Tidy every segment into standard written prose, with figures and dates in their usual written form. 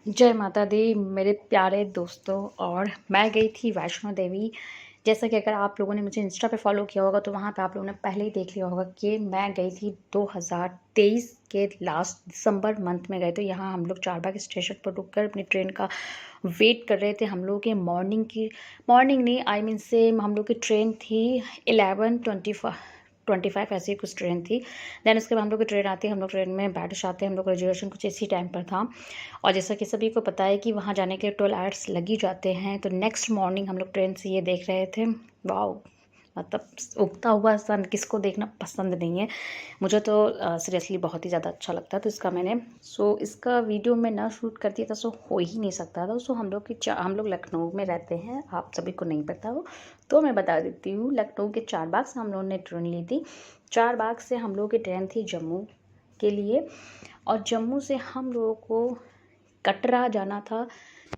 जय माता दी मेरे प्यारे दोस्तों। और मैं गई थी वैष्णो देवी। जैसा कि अगर आप लोगों ने मुझे इंस्टा पे फॉलो किया होगा तो वहाँ पे आप लोगों ने पहले ही देख लिया होगा कि मैं गई थी 2023 के लास्ट दिसंबर मंथ में गए। तो यहाँ हम लोग चारबाग स्टेशन पर रुक कर अपनी ट्रेन का वेट कर रहे थे। हम लोग के मॉर्निंग नहीं, आई मीन से हम लोग की ट्रेन थी 11:25 ऐसी ही कुछ ट्रेन थी। देन उसके बाद हम लोग की ट्रेन आती है, हम लोग ट्रेन में बैठ जाते हैं। हम लोग का रिजर्वेशन कुछ इसी टाइम पर था। और जैसा कि सभी को पता है कि वहाँ जाने के लिए 12 आवर्स लग ही जाते हैं। तो नेक्स्ट मॉर्निंग हम लोग ट्रेन से ये देख रहे थे, वाओ, मतलब उगता हुआ सन किसको देखना पसंद नहीं है। मुझे तो सीरियसली बहुत ही ज़्यादा अच्छा लगता है। तो इसका वीडियो मैं ना शूट करती था सो हो ही नहीं सकता था। सो हम लोग लखनऊ में रहते हैं, आप सभी को नहीं पता हो तो मैं बता देती हूँ। लखनऊ के चारबाग से हम लोगों ने ट्रेन ली थी। चारबाग से हम लोग की ट्रेन थी जम्मू के लिए, और जम्मू से हम लोगों को कटरा जाना था।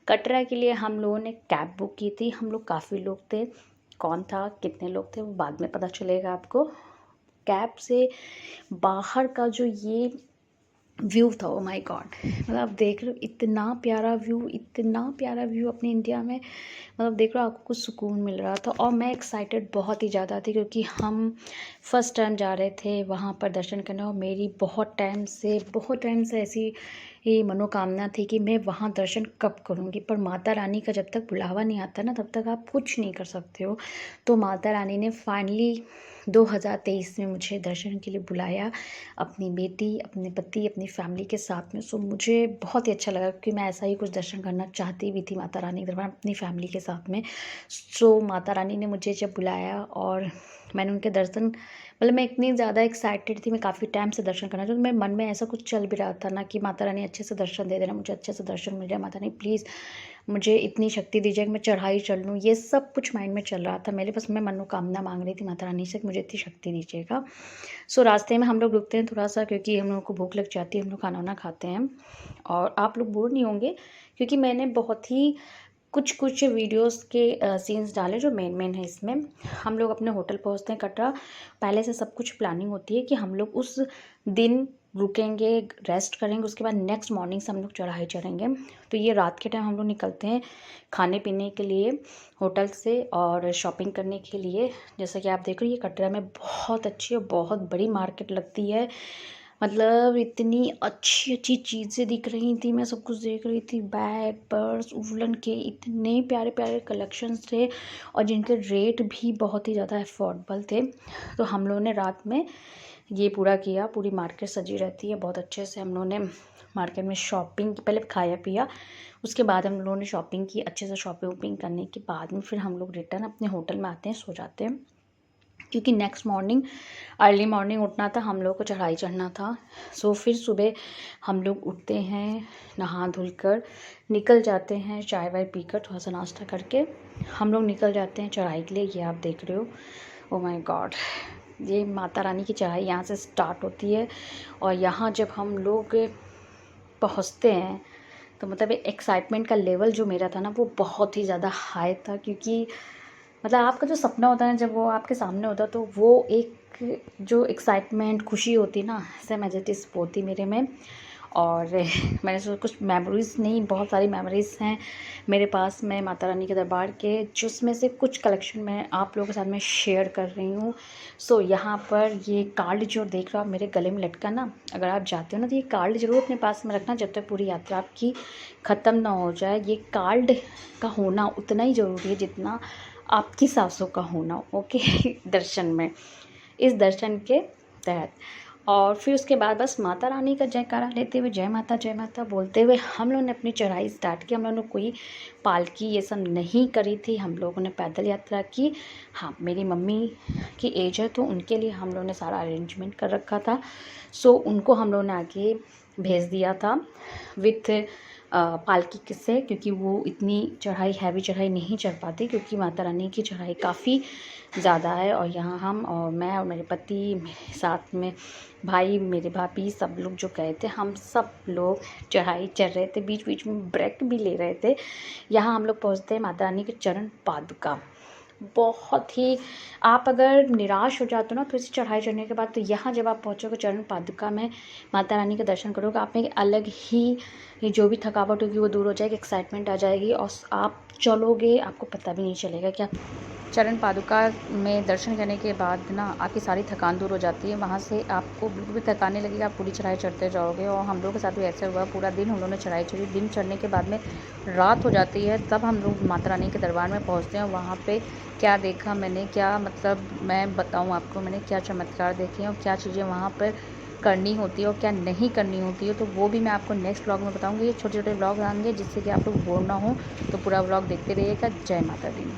कटरा के लिए हम लोगों ने कैब बुक की थी। हम लोग काफ़ी लोग थे, कौन था कितने लोग थे वो बाद में पता चलेगा आपको। कैब से बाहर का जो ये व्यू था, ओ माय गॉड, मतलब आप देख रहे हो इतना प्यारा व्यू अपने इंडिया में। मतलब देख रहे हो, आपको कुछ सुकून मिल रहा था। और मैं एक्साइटेड बहुत ही ज़्यादा थी क्योंकि हम फर्स्ट टाइम जा रहे थे वहाँ पर दर्शन करने। और मेरी बहुत टाइम से ऐसी ये मनोकामना थी कि मैं वहाँ दर्शन कब करूँगी। पर माता रानी का जब तक बुलावा नहीं आता ना तब तक आप कुछ नहीं कर सकते हो। तो माता रानी ने फाइनली 2023 में मुझे दर्शन के लिए बुलाया, अपनी बेटी, अपने पति, अपनी फैमिली के साथ में। सो मुझे बहुत ही अच्छा लगा क्योंकि मैं ऐसा ही कुछ दर्शन करना चाहती भी थी माता रानी के दरबार अपनी फैमिली के साथ में। सो माता रानी ने मुझे जब बुलाया और मैंने उनके दर्शन, मतलब मैं इतनी ज़्यादा एक्साइटेड थी, मैं काफ़ी टाइम से दर्शन करना चाहती। मेरे मन में ऐसा कुछ चल भी रहा था ना कि माता रानी अच्छे से दर्शन दे देना, मुझे अच्छे से दर्शन मिल जाए। माता रानी प्लीज़ मुझे इतनी शक्ति दीजिए कि मैं चढ़ाई चढ़ लूँ। ये सब कुछ माइंड में चल रहा था मेरे, बस मैं मनोकामना मांग रही थी माता रानी से कि मुझे इतनी शक्ति दीजिएगा। सो रास्ते में हम लोग रुकते हैं थोड़ा सा क्योंकि हम लोगों को भूख लग जाती है, हम लोग खाना वाना खाते हैं। और आप लोग बोर नहीं होंगे क्योंकि मैंने बहुत ही कुछ वीडियोस के सीन्स डाले जो मेन है इसमें। हम लोग अपने होटल पहुंचते हैं कटरा। पहले से सब कुछ प्लानिंग होती है कि हम लोग उस दिन रुकेंगे, रेस्ट करेंगे, उसके बाद नेक्स्ट मॉर्निंग से हम लोग चढ़ाई चढ़ेंगे। तो ये रात के टाइम हम लोग निकलते हैं खाने पीने के लिए होटल से और शॉपिंग करने के लिए। जैसा कि आप देख रहे हो, ये कटरा में बहुत अच्छी और बहुत बड़ी मार्केट लगती है। मतलब इतनी अच्छी चीज़ें दिख रही थी, मैं सब कुछ देख रही थी, बैग, पर्स, वूलन के इतने प्यारे प्यारे कलेक्शंस थे और जिनके रेट भी बहुत ही ज़्यादा अफोर्डेबल थे। तो हम लोगों ने रात में ये पूरा किया। पूरी मार्केट सजी रहती है बहुत अच्छे से। हम लोगों ने मार्केट में शॉपिंग, पहले खाया पिया, उसके बाद हम लोगों ने शॉपिंग की अच्छे से। शॉपिंग वॉपिंग करने के बाद में फिर हम लोग रिटर्न अपने होटल में आते हैं, सो जाते हैं क्योंकि नेक्स्ट मॉर्निंग अर्ली मॉर्निंग उठना था, हम लोग को चढ़ाई चढ़ना था। सो फिर सुबह हम लोग उठते हैं, नहा धुल कर निकल जाते हैं, चाय वाय पीकर थोड़ा सा नाश्ता करके हम लोग निकल जाते हैं चढ़ाई के लिए। ये आप देख रहे हो, ओ माय गॉड, ये माता रानी की चढ़ाई यहाँ से स्टार्ट होती है। और यहाँ जब हम लोग पहुँचते हैं तो मतलब एक्साइटमेंट का लेवल जो मेरा था ना वो बहुत ही ज़्यादा हाई था। क्योंकि मतलब आपका जो सपना होता है ना, जब वो आपके सामने होता है तो वो एक जो एक्साइटमेंट खुशी होती है ना, सेम एज इट इज़ होती मेरे में। और मैंने सोचा कुछ मेमोरीज़ नहीं, बहुत सारी मेमोरीज़ हैं मेरे पास में माता रानी के दरबार के, जिसमें से कुछ कलेक्शन मैं आप लोगों के साथ में शेयर कर रही हूँ। सो यहाँ पर ये कार्ड जो देख रहे हो आप मेरे गले में लटका ना, अगर आप जाते हो ना तो ये कार्ड ज़रूर अपने पास में रखना जब तक पूरी यात्रा आपकी ख़त्म ना हो जाए। ये कार्ड का होना उतना ही ज़रूरी है जितना आपकी सासों का होना, ओके दर्शन में, इस दर्शन के तहत। और फिर उसके बाद बस माता रानी का जयकारा लेते हुए जय माता बोलते हुए हम लोगों ने अपनी चढ़ाई स्टार्ट की। हम लोगों ने कोई पालकी ये सब नहीं करी थी, हम लोगों ने पैदल यात्रा की। हाँ, मेरी मम्मी की एज है तो उनके लिए हम लोगों ने सारा अरेंजमेंट कर रखा था। सो उनको हम लोगों ने आगे भेज दिया था विथ पालकी से, क्योंकि वो इतनी हैवी चढ़ाई नहीं चढ़ पाती क्योंकि माता रानी की चढ़ाई काफ़ी ज़्यादा है। और यहाँ हम और मैं और मेरे पति, मेरे साथ में भाई, मेरे भाभी, सब लोग जो गए थे, हम सब लोग चढ़ाई चढ़ रहे थे, बीच बीच में ब्रेक भी ले रहे थे। यहाँ हम लोग पहुँचते हैं माता रानी के चरण पादुका। बहुत ही, आप अगर निराश हो जाते हो ना तो इस चढ़ाई चढ़ने के बाद, तो यहाँ जब आप पहुँचोगे चरण पादुका में माता रानी का दर्शन करोगे, आप में एक अलग ही ये जो भी थकावट होगी वो दूर हो जाएगी, एक्साइटमेंट आ जाएगी और आप चलोगे, आपको पता भी नहीं चलेगा क्या। चरण पादुका में दर्शन करने के बाद ना आपकी सारी थकान दूर हो जाती है। वहाँ से आपको बिल्कुल भी थकान नहीं लगेगी, आप पूरी चढ़ाई चढ़ते जाओगे। और हम लोगों के साथ भी ऐसा हुआ, पूरा दिन हम लोगों ने चढ़ाई चढ़ी। दिन चढ़ने के बाद में रात हो जाती है, तब हम लोग माता रानी के दरबार में पहुँचते हैं। वहाँ पे क्या देखा मैंने, क्या मतलब मैं बताऊँ आपको, मैंने क्या चमत्कार देखे हैं और क्या चीज़ें वहाँ पर करनी होती है और क्या नहीं करनी होती है, तो वो भी मैं आपको नेक्स्ट व्लॉग में बताऊँगी। ये छोटे-छोटे व्लॉग आएँगे जिससे कि आप लोग बोर ना हो, तो पूरा व्लॉग देखते रहिएगा। जय माता दी।